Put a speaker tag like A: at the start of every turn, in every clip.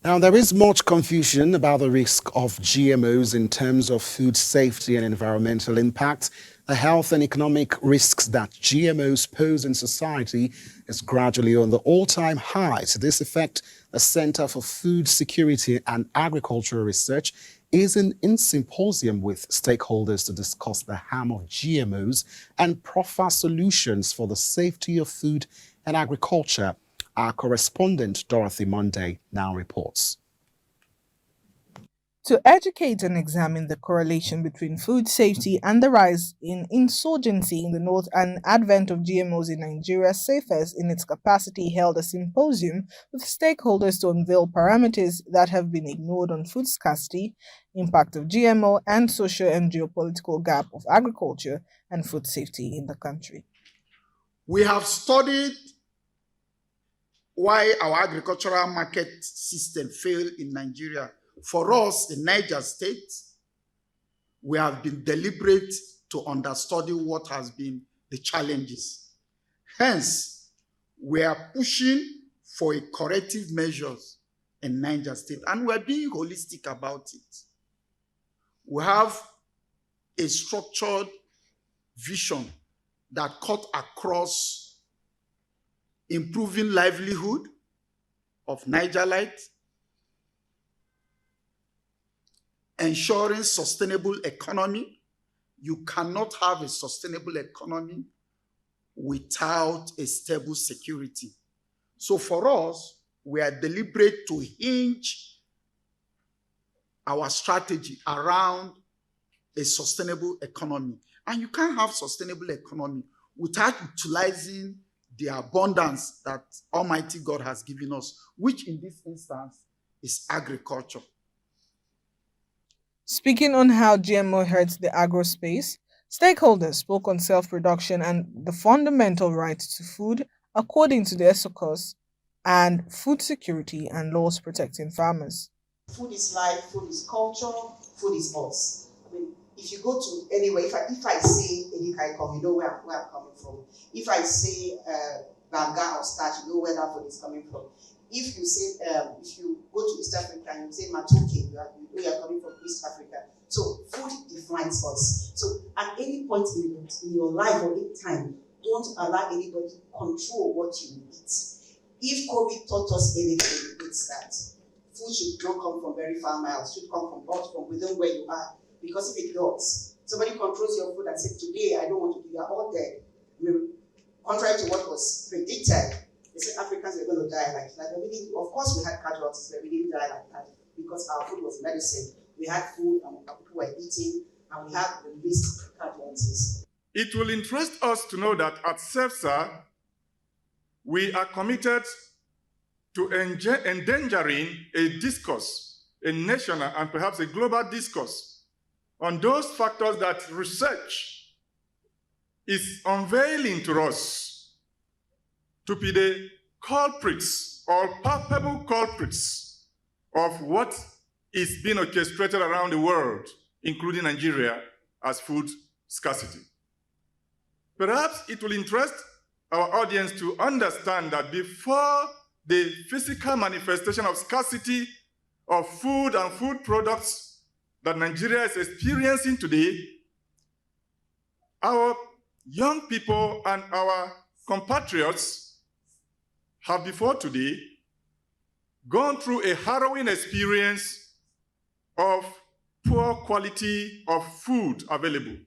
A: Now, there is much confusion about the risk of GMOs in terms of food safety and environmental impact. The health and economic risks that GMOs pose in society is gradually on the all-time high. To this effect, the Center for Food Security and Agricultural Research is in symposium with stakeholders to discuss the harm of GMOs and proffer solutions for the safety of food and agriculture. Our correspondent, Dorothy Monday, now reports.
B: To educate and examine the correlation between food safety and the rise in insurgency in the north and advent of GMOs in Nigeria, SAFES, in its capacity, held a symposium with stakeholders to unveil parameters that have been ignored on food scarcity, impact of GMO, and social and geopolitical gap of agriculture and food safety in the country.
C: We have studied why our agricultural market system failed in Nigeria. For us in Niger State, we have been deliberate to understudy what has been the challenges. Hence, we are pushing for a corrective measures in Niger State, and we're being holistic about it. We have a structured vision that cut across improving livelihood of Nigerites, ensuring sustainable economy. You cannot have a sustainable economy without a stable security. So for us, we are deliberate to hinge our strategy around a sustainable economy. And you can't have sustainable economy without utilizing the abundance that Almighty God has given us, which in this instance is agriculture.
B: Speaking on how GMO hurts the agro space, stakeholders spoke on self-production and the fundamental right to food according to the ESOCOS and food security and laws protecting farmers.
D: Food is life, food is culture, food is us. I mean, if you go to anywhere, if I say Edikaikom, you know where I'm coming from. If I say Banga or starch, you know where that food is coming from. If you say, if you go to East Africa and you say Matoke, you know you are coming from East Africa. So food defines us. So at any point in your life or any time, don't allow anybody to control what you eat. If COVID taught us anything, it's that food should not come from very far miles, should come from within where you are. Because if it does, somebody controls your food and says, today I don't want to do, you are all dead. I mean, contrary to what was predicted, they said Africans were going to die like that. Of course we had casualties, but we didn't die like that because our food was medicine. We had food and people were eating, and we had the least casualties.
E: It will interest us to know that at CEFSA, we are committed to endangering a discourse, a national and perhaps a global discourse on those factors that research is unveiling to us to be the culprits or palpable culprits of what is being orchestrated around the world, including Nigeria, as food scarcity. Perhaps it will interest our audience to understand that before the physical manifestation of scarcity of food and food products that Nigeria is experiencing today, our young people and our compatriots have before today gone through a harrowing experience of poor quality of food available.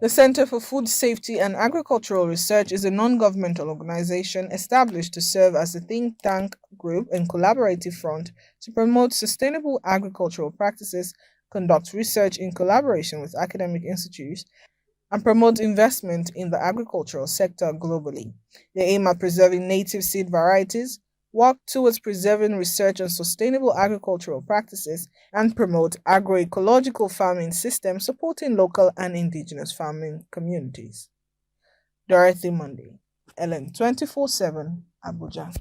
B: The Center for Food Safety and Agricultural Research is a non-governmental organization established to serve as a think tank group and collaborative front to promote sustainable agricultural practices, conduct research in collaboration with academic institutes, and promote investment in the agricultural sector globally. They aim at preserving native seed varieties, work towards preserving research on sustainable agricultural practices, and promote agroecological farming systems supporting local and indigenous farming communities. Dorothy Monday, LN 24/7, Abuja.